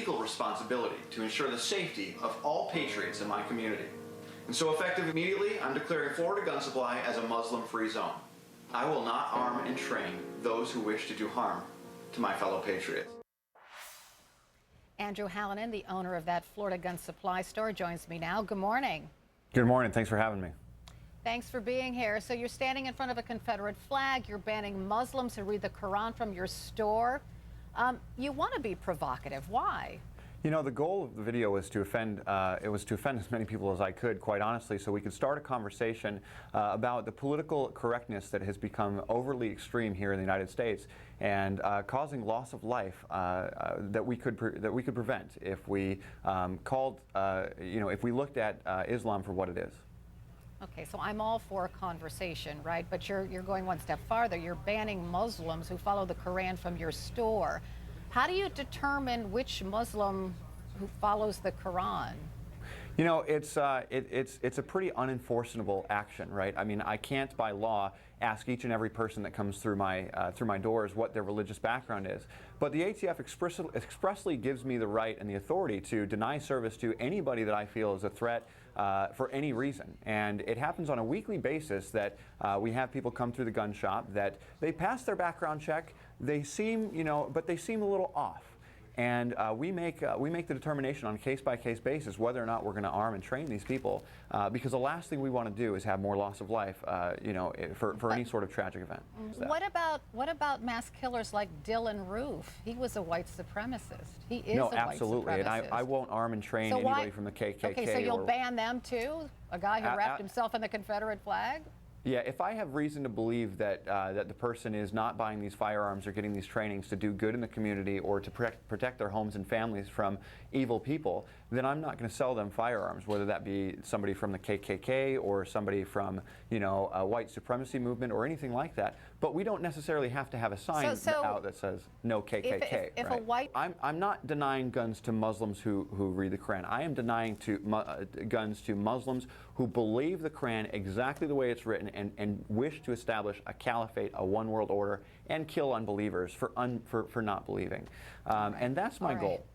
legal responsibility to ensure the safety of all patriots in my community. And so effective immediately, I'm declaring Florida Gun Supply as a Muslim-free zone. I will not arm and train those who wish to do harm to my fellow patriots. Andrew Hallinan, the owner of that Florida Gun Supply store, joins me now. Good morning. Good morning. Thanks for having me. Thanks for being here. So you're standing in front of a Confederate flag. You're banning Muslims who read the Quran from your store. You want to be provocative. Why? You know, the goal of the video was to offend, as many people as I could, quite honestly, so we could start a conversation about the political correctness that has become overly extreme here in the United States and causing loss of life that we could prevent if we if we looked at Islam for what it is. Okay, so I'm all for a conversation, right? But you're going one step farther. You're banning Muslims who follow the Quran from your store. How do you determine which Muslim who follows the Quran? You know, it's a pretty unenforceable action, right? I mean, I can't by law ask each and every person that comes through my doors what their religious background is. But the ATF expressly gives me the right and the authority to deny service to anybody that I feel is a threat for any reason. And it happens on a weekly basis that we have people come through the gun shop that they pass their background check. They seem, but they seem a little off. And we make the determination on a case-by-case basis whether or not we're going to arm and train these people, because the last thing we want to do is have more loss of life, for any sort of tragic event. What about mass killers like Dylan Roof? He was a white supremacist. He is no, a white absolutely, supremacist. and I won't arm and train anybody from the KKK. Okay, so you'll ban them too? A guy who wrapped himself in the Confederate flag? Yeah, if I have reason to believe that that the person is not buying these firearms or getting these trainings to do good in the community or to protect their homes and families from evil people, then I'm not going to sell them firearms, whether that be somebody from the KKK or somebody from, a white supremacy movement or anything like that. But we don't necessarily have to have a sign out that says no KKK. If right? a white... I'm not denying guns to Muslims who read the Quran. I am denying guns to Muslims who believe the Quran exactly the way it's written and wish to establish a caliphate, a one world order, and kill unbelievers for not believing. And that's my goal.